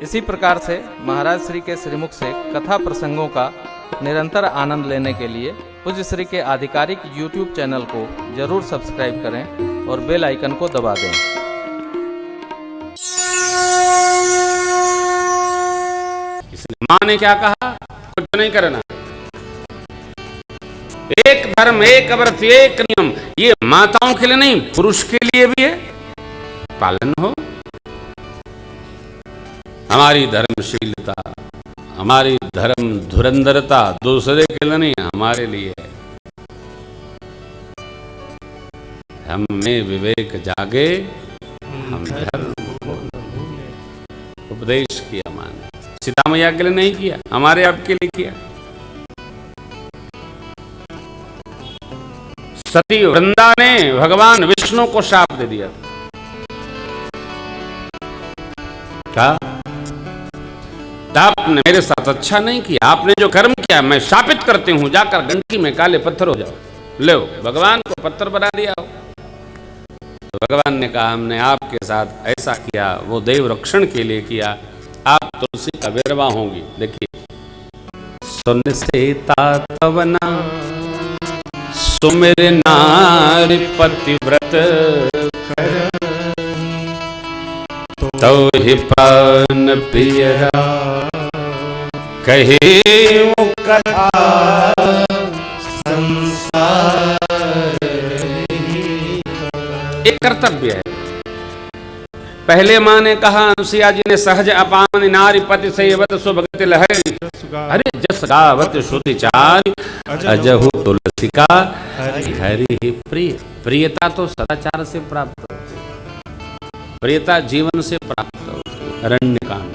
इसी प्रकार से महाराज श्री के श्रीमुख से कथा प्रसंगों का निरंतर आनंद लेने के लिए पूज्य श्री के आधिकारिक YouTube चैनल को जरूर सब्सक्राइब करें और बेल आइकन को दबा दें। इसलिए मां ने क्या कहा, कुछ नहीं करना, एक धर्म एक व्रत एक नियम। ये माताओं के लिए नहीं, पुरुष के लिए भी है, पालन हो। हमारी धर्मशीलता, हमारी धर्म धुरंधरता दूसरे के लिए नहीं, हमारे लिए है। हम में विवेक जागे, हम धर्म को न भूले। उपदेश किया मां ने, सीता मैया के लिए नहीं किया, हमारे आपके लिए किया। सती वृंदा ने भगवान विष्णु को शाप दे दिया था। आपने मेरे साथ अच्छा नहीं किया, आपने जो कर्म किया मैं शापित करती हूं, जाकर गंडकी में काले पत्थर हो जाओ। ले भगवान को पत्थर बना दिया हो। तो भगवान ने कहा हमने आपके साथ ऐसा किया, वो देव रक्षण के लिए किया, आप तुलसी का विरवा होंगी। देखिए, सुन सीता तवना सुमिर नारी पतिव्रत तो ही प्राण प्रियरा कहे वो कथा संसार। एक कर्तव्य है। पहले मां ने कहा, अनुसुईया जी ने, सहज अपान नारी पति सेवत सुभगति लहरी, अरे जस गावत श्रुति चार अजहु तुलसी का हरि प्रिय। प्रियता तो सदाचार से प्राप्त होती है, प्रियता जीवन से प्राप्त होती है, अरण्यकांड।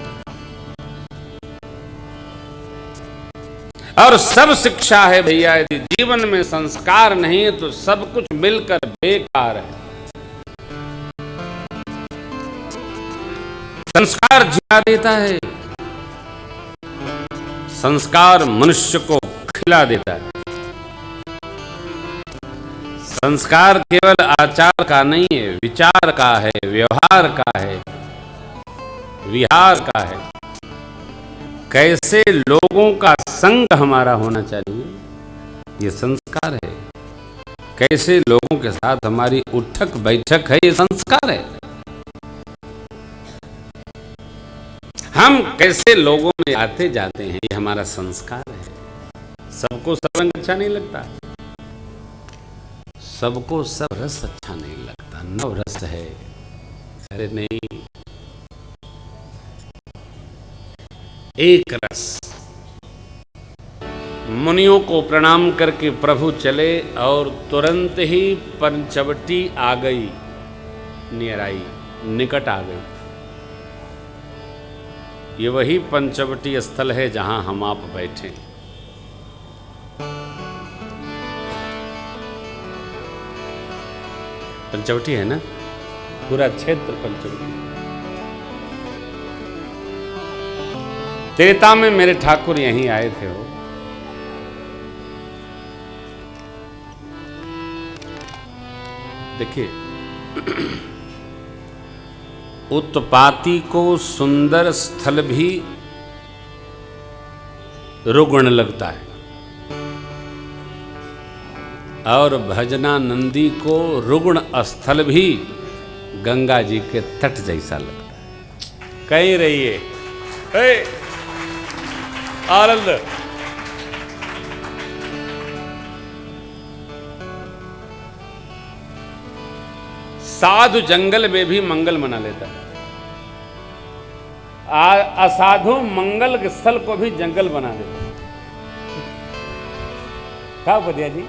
और सब शिक्षा है भैया, यदि जीवन में संस्कार नहीं है तो सब कुछ मिलकर बेकार है। संस्कार जिला देता है, संस्कार मनुष्य को खिला देता है। संस्कार केवल आचार का नहीं है, विचार का है, व्यवहार का है, विहार का है। कैसे लोगों का संग हमारा होना चाहिए, ये संस्कार है। कैसे लोगों के साथ हमारी उठक बैठक है, ये संस्कार है। हम कैसे लोगों में आते जाते हैं, ये हमारा संस्कार है। सबको सब रंग अच्छा नहीं लगता, सबको सब रस अच्छा नहीं लगता। नव रस है, अरे नहीं, एक रस। मुनियों को प्रणाम करके प्रभु चले और तुरंत ही पंचवटी आ गई, नियर आई, निकट आ गई। ये वही पंचवटी स्थल है जहां हम आप बैठे। पंचवटी है ना, पूरा क्षेत्र पंचवटी। त्रेता में मेरे ठाकुर यहीं आए थे। हो देखिए, उत्पाती को सुंदर स्थल भी रुग्ण लगता है और भजनानंदी को रुग्ण स्थल भी गंगा जी के तट जैसा लगता है। कहीं रहिए आनंद। साधु जंगल में भी मंगल मना लेता है, असाधु मंगल स्थल को भी जंगल बना देता है। क्या बदिया जी?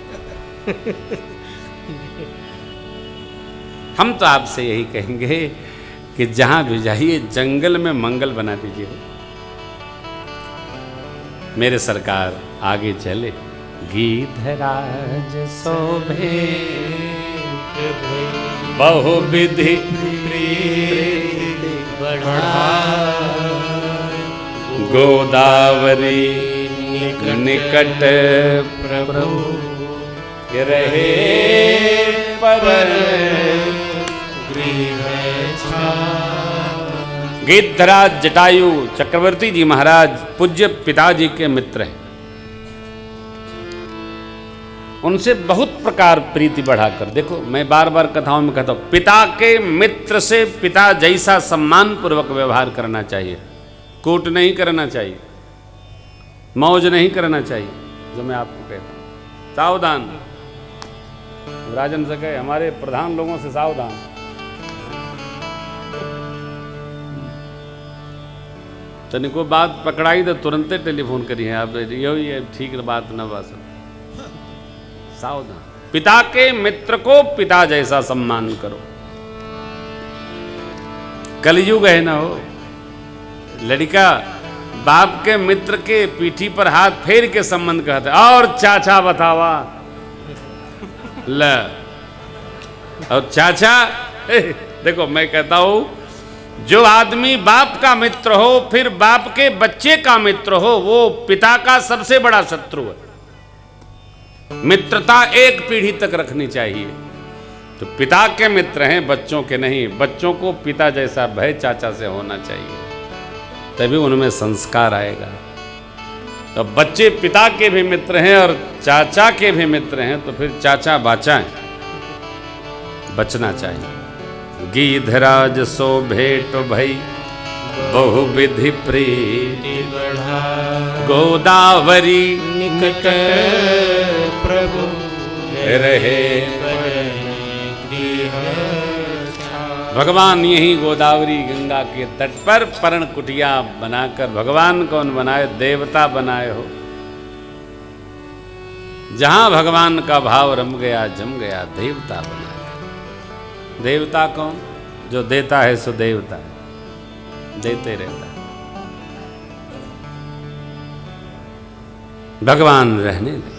हम तो आपसे यही कहेंगे कि जहां भी जाइए जंगल में मंगल बना दीजिए। मेरे सरकार आगे चले। गीधराज शोभे बहुविधि गोदावरी निकट प्रभु रहे पर गृह गिद्धराज जटायु चक्रवर्ती जी महाराज पूज्य पिताजी के मित्र हैं। उनसे बहुत प्रकार प्रीति बढ़ाकर, देखो मैं बार बार कथाओं में कहता हूं, पिता के मित्र से पिता जैसा सम्मान पूर्वक व्यवहार करना चाहिए, कूट नहीं करना चाहिए, मौज नहीं करना चाहिए। जो मैं आपको कहता हूं, सावधान। राजन से कहे हमारे प्रधान लोगों से सावधान। तनिको बात पकड़ाई तो तुरंत टेलीफोन करी है, अब ये ठीक बात न बात, सावधान। पिता के मित्र को पिता जैसा सम्मान करो। कलयुग है ना हो, लड़का बाप के मित्र के पीठी पर हाथ फेर के संबंध कहता है, और चाचा बतावा ल, और चाचा देखो मैं कहता हूं, जो आदमी बाप का मित्र हो फिर बाप के बच्चे का मित्र हो, वो पिता का सबसे बड़ा शत्रु है। मित्रता एक पीढ़ी तक रखनी चाहिए। तो पिता के मित्र हैं, बच्चों के नहीं। बच्चों को पिता जैसा भय चाचा से होना चाहिए, तभी उनमें संस्कार आएगा। तो बच्चे पिता के भी मित्र हैं और चाचा के भी मित्र हैं, तो फिर चाचा बाचाएं, बचना चाहिए। गिद्धराज सो भेंट भई बहुविधि प्रीति बढ़ा, गोदावरी निकट प्रभु रहे। भगवान यही गोदावरी गंगा के तट पर पर्ण कुटिया बनाकर, भगवान कौन बनाए? देवता बनाए हो। जहां भगवान का भाव रम गया जम गया, देवता बनाए। देवता कौन? जो देता है सो देवता है, देते रहता है। भगवान रहने दे,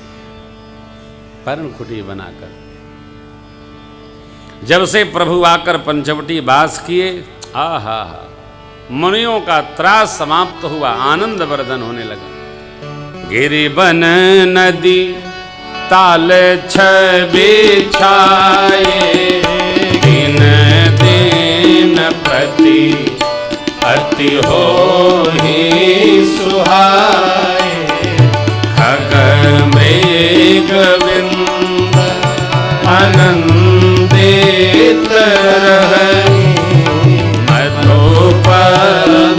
पर्ण कुटी बनाकर। जब से प्रभु आकर पंचवटी वास किए, आहा, मुनियों का त्रास समाप्त हुआ, आनंद वर्धन होने लगा। गिरिवन नदी ताल बिछाए, दिन दिन प्रति अति हो ही सुहाए। खग मृग विंद आनंदित रहे, मधुप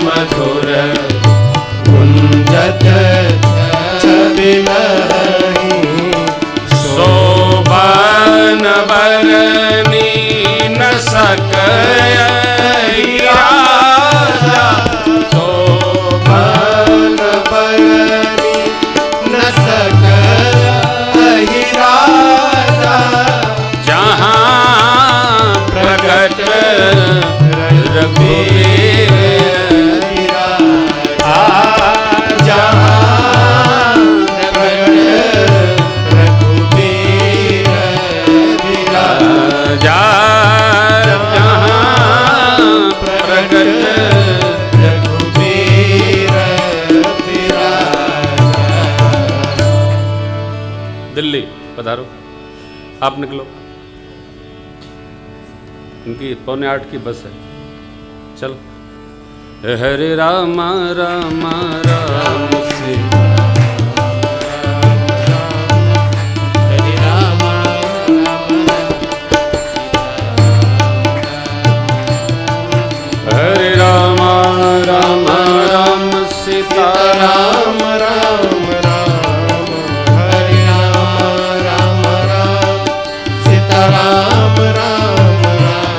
मधुर कुंजत छबिलहि। शोभन बरनी न सकय राजा, शोभन बरनी न सकय राजा। जहाँ प्रकट रघुवीर दिल्ली पधारो, आप निकलो। इनकी 7:45 की बस है, चलो। हरे राम राम राम सीता, हरे राम हरे राम राम राम सीता राम राम राम, हरे राम राम राम सीता राम राम राम,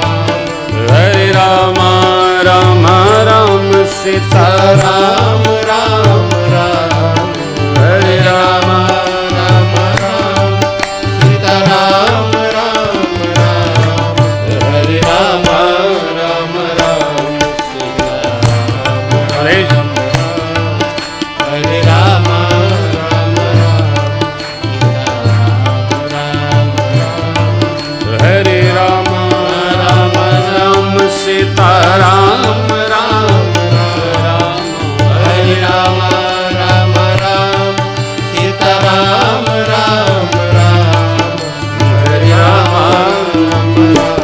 हरे राम राम राम सीता राम राम राम, हरे राम राम राम सीता राम राम राम, हरे राम राम राम सीता राम राम, हरे राम राम राम, हरे राम राम राम सीता राम राम राम, हरे राम राम राम सीता राम राम राम, हरे राम राम राम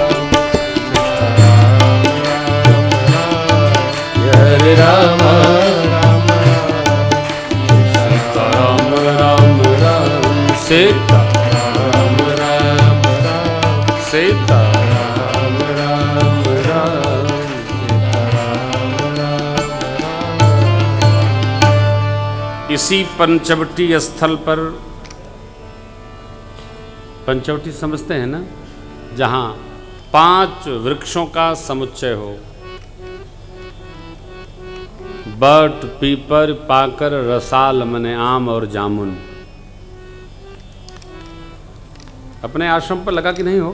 इसी पंचवटी स्थल पर, पंचवटी समझते हैं ना, जहां 5 वृक्षों का समुच्चय हो, बट, पीपर, पाकर, रसाल मने आम और जामुन। अपने आश्रम पर लगा कि नहीं हो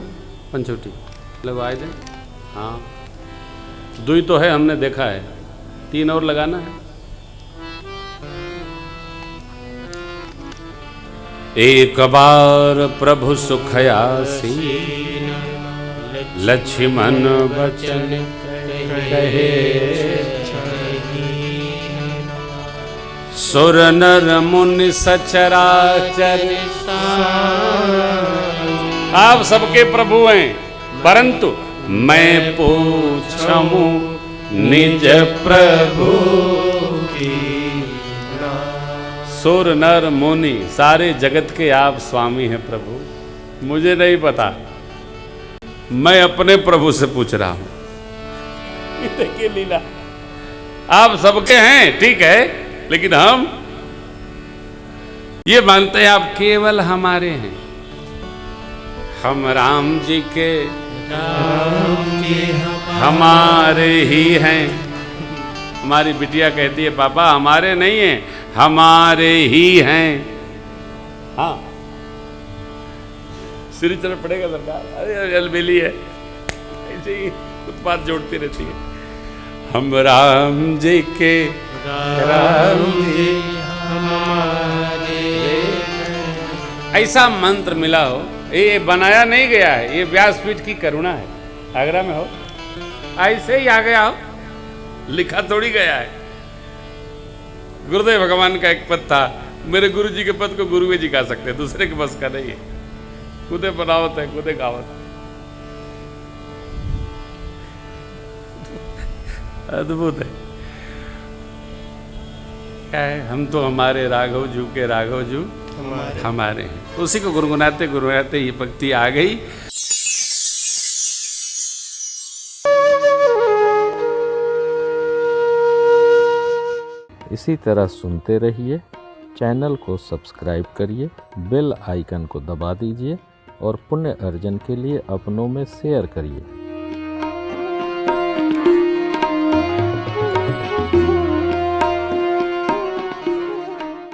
पंचवटी? लगवाए थे। हाँ, 2 तो है, हमने देखा है, 3 और लगाना है। एक बार प्रभु सुखयासी, लक्ष्मण वचन कहे, सुर नर मुनि सचराचर। आप सबके प्रभु हैं, परंतु मैं पूछूं निज प्रभु की। सुर नर मुनि सारे जगत के आप स्वामी हैं प्रभु, मुझे नहीं पता, मैं अपने प्रभु से पूछ रहा हूं। देखिए लीला, आप सबके हैं ठीक है, लेकिन हम ये मानते हैं आप केवल हमारे हैं। हम राम जी के हमारे ही हैं। हमारी बिटिया कहती है पापा हमारे नहीं हैं, हमारे ही हैं। हाँ, श्री चरण पड़ेगा सरकार, अरे अलबेली है, ऐसे ही उत्पाद जोड़ती रहती है। हम राम जी के, राम जी हमारे, ऐसा मंत्र मिला हो, ये बनाया नहीं गया है, ये व्यासपीठ की करुणा है। आगरा में हो, ऐसे ही आ गया हो, लिखा थोड़ी गया है। गुरुदेव भगवान का एक पद था, मेरे गुरु जी के पद को गुरुवे जी गा सकते हैं, दूसरे के बस का नहीं है। खुदे बनावत है, खुदे गावत। अद्भुत है। क्या है, हम तो हमारे राघव जू के राघव जू हमारे हैं। उसी को गुनगुनाते गुनगुनाते ये पंक्ति आ गई। इसी तरह सुनते रहिए, चैनल को सब्सक्राइब करिए, बेल आइकन को दबा दीजिए और पुण्य अर्जन के लिए अपनों में शेयर करिए।